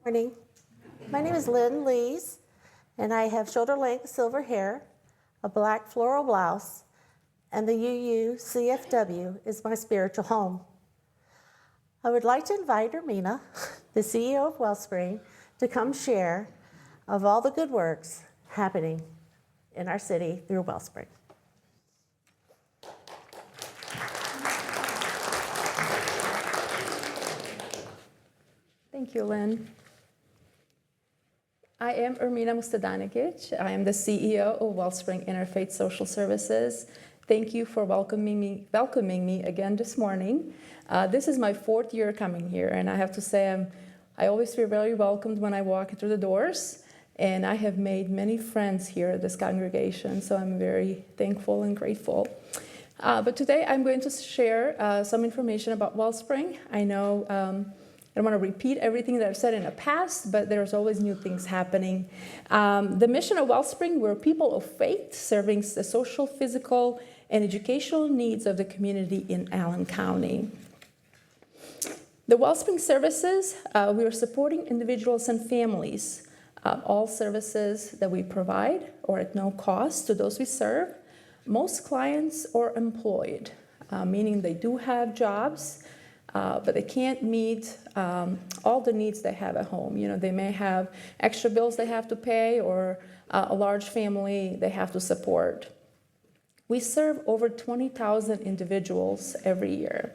Morning. My name is Lynn Lees, and I have shoulder-length silver hair, a black floral blouse, and the UU CFW is my spiritual home. I would like to invite Ermina, the CEO of Wellspring, to come share of all the good works happening in our city through Wellspring. Thank you, Lynn. I am Ermina Mustadanagic. I am the CEO of Wellspring Interfaith Social Services. Thank you for welcoming me again this morning. This is my 4th year coming here, and I have to say I always feel very welcomed when I walk through the doors, and I have made many friends here at this congregation, so I'm very thankful and grateful. But today I'm going to share some information about Wellspring. I know I don't want to repeat everything that I've said in the past, but there's always new things happening. The mission of Wellspring, we're people of faith serving the social, physical, and educational needs of the community in Allen County. The Wellspring services, we are supporting individuals and families. All services that we provide are at no cost to those we serve. Most clients are employed, meaning they do have jobs, but they can't meet all the needs they have at home. You know, they may have extra bills they have to pay or a large family they have to support. We serve over 20,000 individuals every year.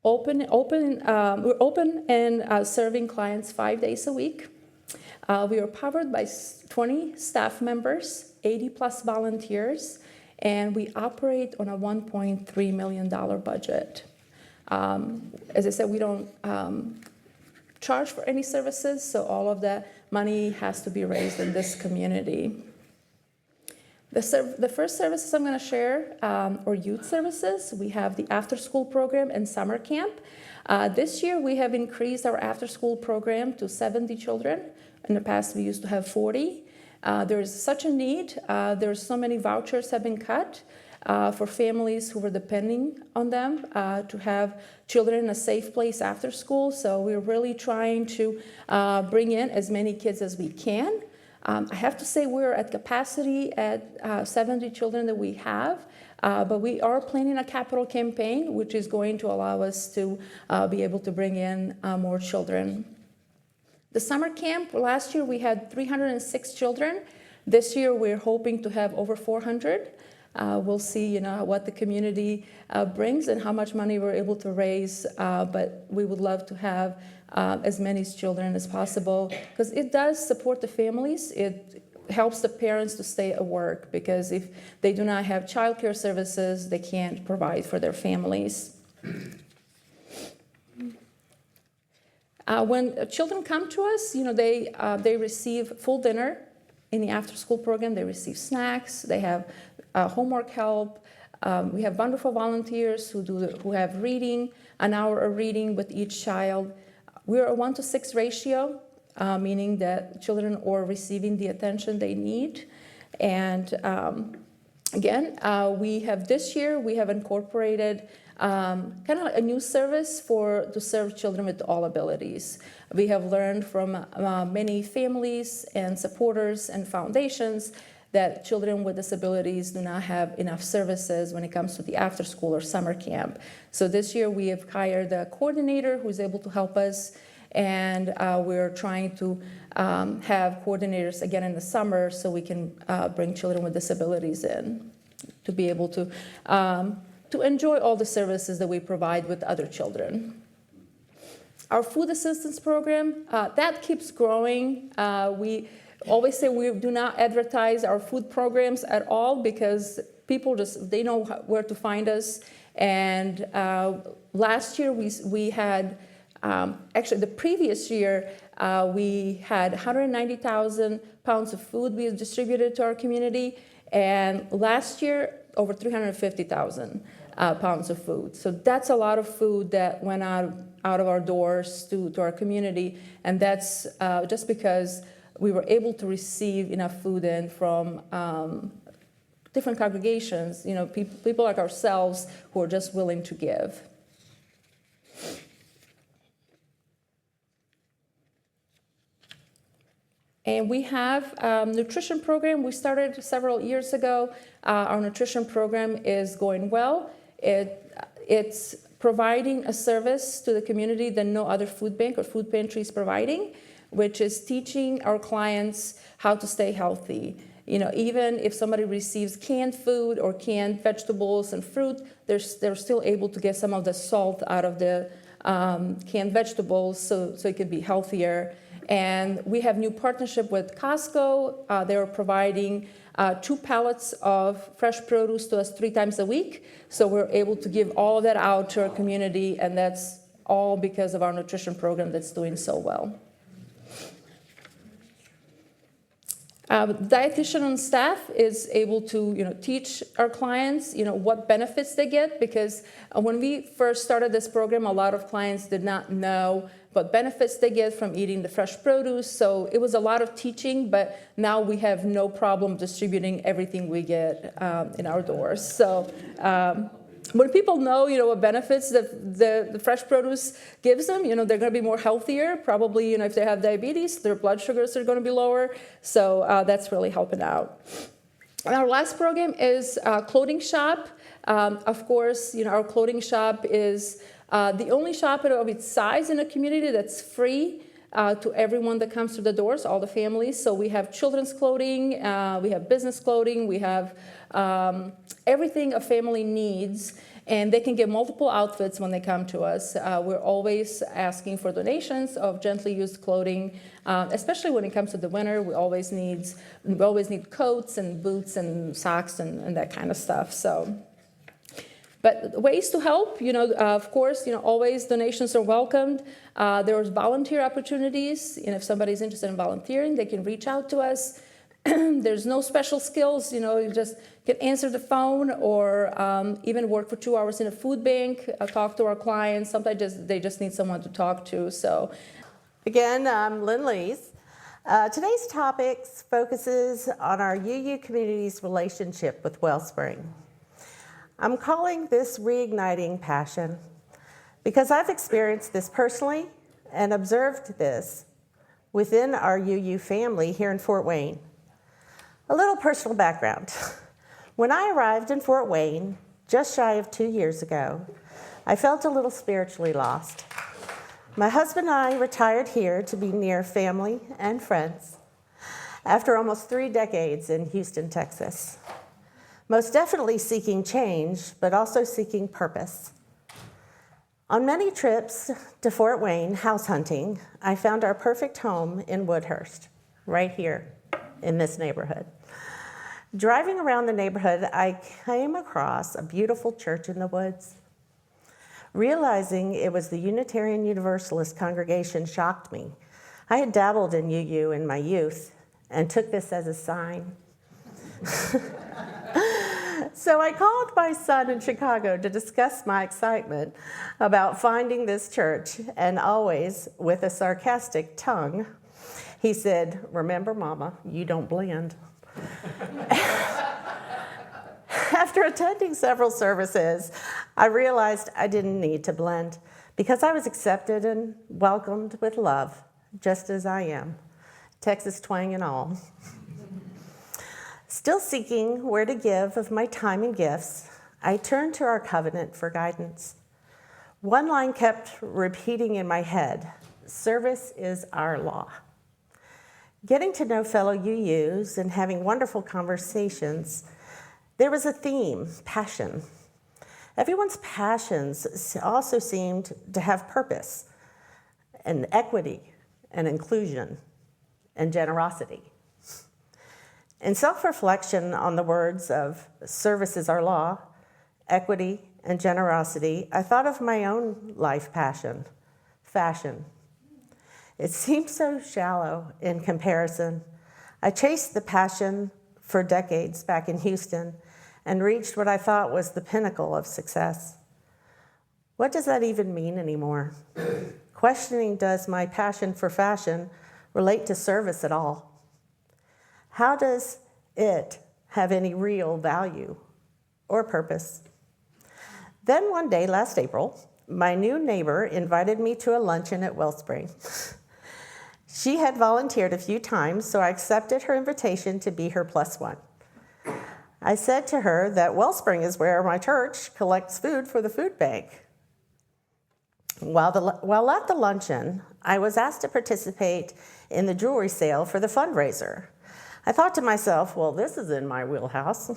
We're open and serving clients 5 days a week. We are powered by 20 staff members, 80 plus volunteers, and we operate on a $1.3 million budget. As I said, we don't charge for any services, so all of that money has to be raised in this community. The first services I'm going to share are youth services. We have the after-school program and summer camp. This year we have increased our after-school program to 70 children. In the past we used to have 40. There is such a need. There's so many vouchers have been cut for families who were depending on them to have children in a safe place after school. So we're really trying to bring in as many kids as we can. I have to say we're at capacity at 70 children that we have, but we are planning a capital campaign which is going to allow us to be able to bring in more children. The summer camp, last year we had 306 children. This year we're hoping to have over 400. We'll see, what the community brings and how much money we're able to raise, but we would love to have as many children as possible because it does support the families. It helps the parents to stay at work because if they do not have childcare services, they can't provide for their families. When children come to us, they receive full dinner in the after-school program. They receive snacks. They have homework help. We have wonderful volunteers who have reading, an hour of reading with each child. We're a 1-to-6 ratio, meaning that children are receiving the attention they need. And again, this year we have incorporated kind of like a new service to serve children with all abilities. We have learned from many families and supporters and foundations that children with disabilities do not have enough services when it comes to the after-school or summer camp. So this year we have hired a coordinator who is able to help us, and we're trying to have coordinators again in the summer so we can bring children with disabilities in to be able to enjoy all the services that we provide with other children. Our food assistance program, that keeps growing. We always say we do not advertise our food programs at all because people they know where to find us. And last year we had, actually the previous year, we had 190,000 pounds of food we distributed to our community. And last year, over 350,000 pounds of food. So that's a lot of food that went out of our doors to our community. And that's just because we were able to receive enough food in from different congregations, people like ourselves who are just willing to give. And we have a nutrition program. We started several years ago. Our nutrition program is going well. It's providing a service to the community that no other food bank or food pantry is providing, which is teaching our clients how to stay healthy. Even if somebody receives canned food or canned vegetables and fruit, they're still able to get some of the salt out of the canned vegetables so it can be healthier. And we have new partnership with Costco. They're providing 2 pallets of fresh produce to us 3 times a week. So we're able to give all of that out to our community, and that's all because of our nutrition program that's doing so well. The dietitian on staff is able to, teach our clients, what benefits they get, because when we first started this program, a lot of clients did not know what benefits they get from eating the fresh produce. So it was a lot of teaching, but now we have no problem distributing everything we get in our doors. So when people know, what benefits the fresh produce gives them, they're going to be more healthier. Probably, if they have diabetes, their blood sugars are going to be lower. So that's really helping out. And our last program is clothing shop. Of course, our clothing shop is the only shop of its size in the community that's free to everyone that comes through the doors, all the families. So we have children's clothing, we have business clothing, we have everything a family needs, and they can get multiple outfits when they come to us. We're always asking for donations of gently used clothing, especially when it comes to the winter. We always need coats and boots and socks and that kind of stuff. But ways to help, of course, always donations are welcomed. There's volunteer opportunities. If somebody's interested in volunteering, they can reach out to us. There's no special skills. You just can answer the phone or even work for 2 hours in a food bank, talk to our clients. Sometimes they just need someone to talk to. So, again, I'm Lynn Lees. Today's topic focuses on our UU community's relationship with Wellspring. I'm calling this Reigniting Passion because I've experienced this personally and observed this within our UU family here in Fort Wayne. A little personal background. When I arrived in Fort Wayne just shy of 2 years ago, I felt a little spiritually lost. My husband and I retired here to be near family and friends after almost 3 decades in Houston, Texas. Most definitely seeking change, but also seeking purpose. On many trips to Fort Wayne house hunting, I found our perfect home in Woodhurst, right here in this neighborhood. Driving around the neighborhood, I came across a beautiful church in the woods. Realizing it was the Unitarian Universalist congregation shocked me. I had dabbled in UU in my youth and took this as a sign. So I called my son in Chicago to discuss my excitement about finding this church, and always with a sarcastic tongue, he said, "Remember, Mama, you don't blend." After attending several services, I realized I didn't need to blend because I was accepted and welcomed with love, just as I am, Texas twang and all. Still seeking where to give of my time and gifts, I turned to our covenant for guidance. One line kept repeating in my head, "Service is our law." Getting to know fellow UUs and having wonderful conversations, there was a theme, passion. Everyone's passions also seemed to have purpose and equity and inclusion and generosity. In self-reflection on the words of service is our law, equity, and generosity, I thought of my own life passion, fashion. It seemed so shallow in comparison. I chased the passion for decades back in Houston and reached what I thought was the pinnacle of success. What does that even mean anymore? Questioning, does my passion for fashion relate to service at all? How does it have any real value or purpose? Then one day last April, my new neighbor invited me to a luncheon at Wellspring. She had volunteered a few times, so I accepted her invitation to be her plus one. I said to her that Wellspring is where my church collects food for the food bank. While at the luncheon, I was asked to participate in the jewelry sale for the fundraiser. I thought to myself, well, this is in my wheelhouse.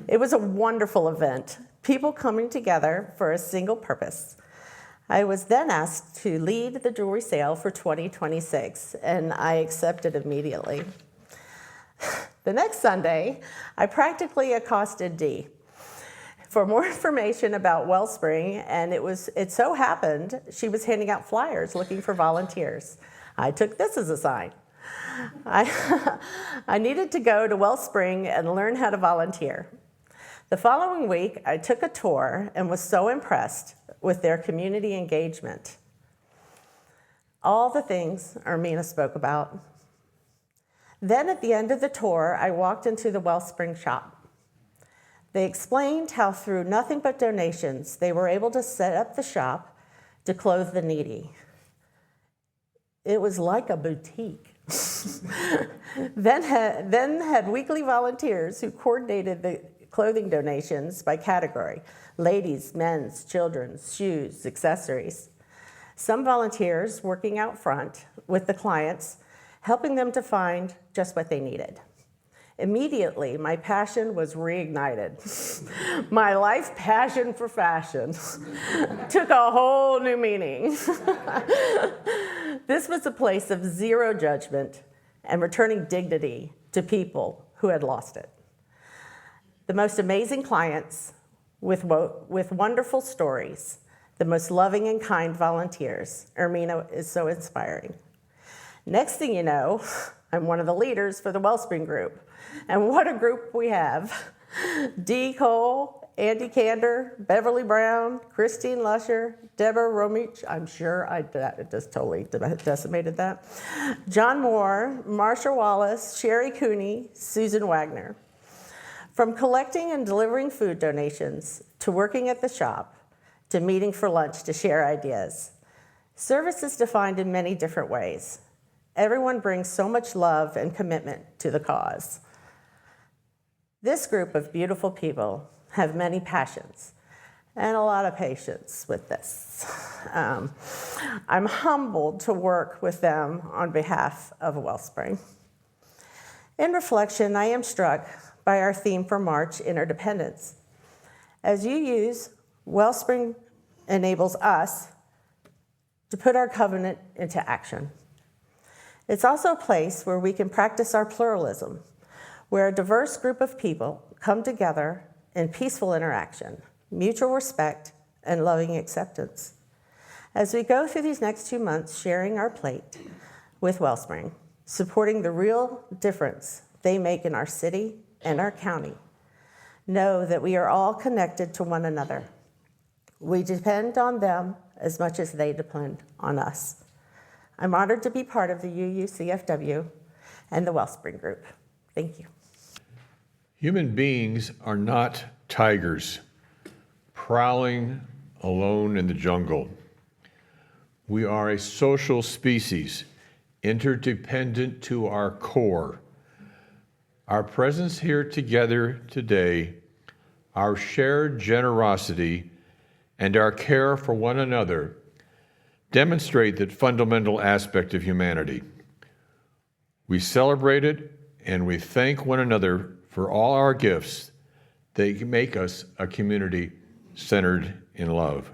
It was a wonderful event, people coming together for a single purpose. I was then asked to lead the jewelry sale for 2026, and I accepted immediately. The next Sunday, I practically accosted Dee for more information about Wellspring, and it so happened she was handing out flyers looking for volunteers. I took this as a sign. I needed to go to Wellspring and learn how to volunteer. The following week, I took a tour and was so impressed with their community engagement. All the things Ermina spoke about. Then at the end of the tour, I walked into the Wellspring shop. They explained how through nothing but donations, they were able to set up the shop to clothe the needy. It was like a boutique. then had weekly volunteers who coordinated the clothing donations by category: ladies, men's, children's, shoes, accessories. Some volunteers working out front with the clients, helping them to find just what they needed. Immediately, my passion was reignited. My life passion for fashion took a whole new meaning. This was a place of zero judgment and returning dignity to people who had lost it. The most amazing clients with wonderful stories, the most loving and kind volunteers. Ermina is so inspiring. Next thing you know, I'm one of the leaders for the Wellspring group. And what a group we have. Dee Cole, Andy Kander, Beverly Brown, Christine Lusher, Deborah Romich, I'm sure I just totally decimated that, John Moore, Marsha Wallace, Sherry Cooney, Susan Wagner. From collecting and delivering food donations, to working at the shop, to meeting for lunch to share ideas. Service is defined in many different ways. Everyone brings so much love and commitment to the cause. This group of beautiful people have many passions and a lot of patience with this. I'm humbled to work with them on behalf of Wellspring. In reflection, I am struck by our theme for March, interdependence. As you use, Wellspring enables us to put our covenant into action. It's also a place where we can practice our pluralism, where a diverse group of people come together in peaceful interaction, mutual respect, and loving acceptance. As we go through these next 2 months sharing our plate with Wellspring, supporting the real difference they make in our city and our county, know that we are all connected to one another. We depend on them as much as they depend on us. I'm honored to be part of the UUCFW and the Wellspring Group. Thank you. Human beings are not tigers prowling alone in the jungle. We are a social species, interdependent to our core. Our presence here together today, our shared generosity, and our care for one another demonstrate that fundamental aspect of humanity. We celebrate it and we thank one another for all our gifts that make us a community centered in love.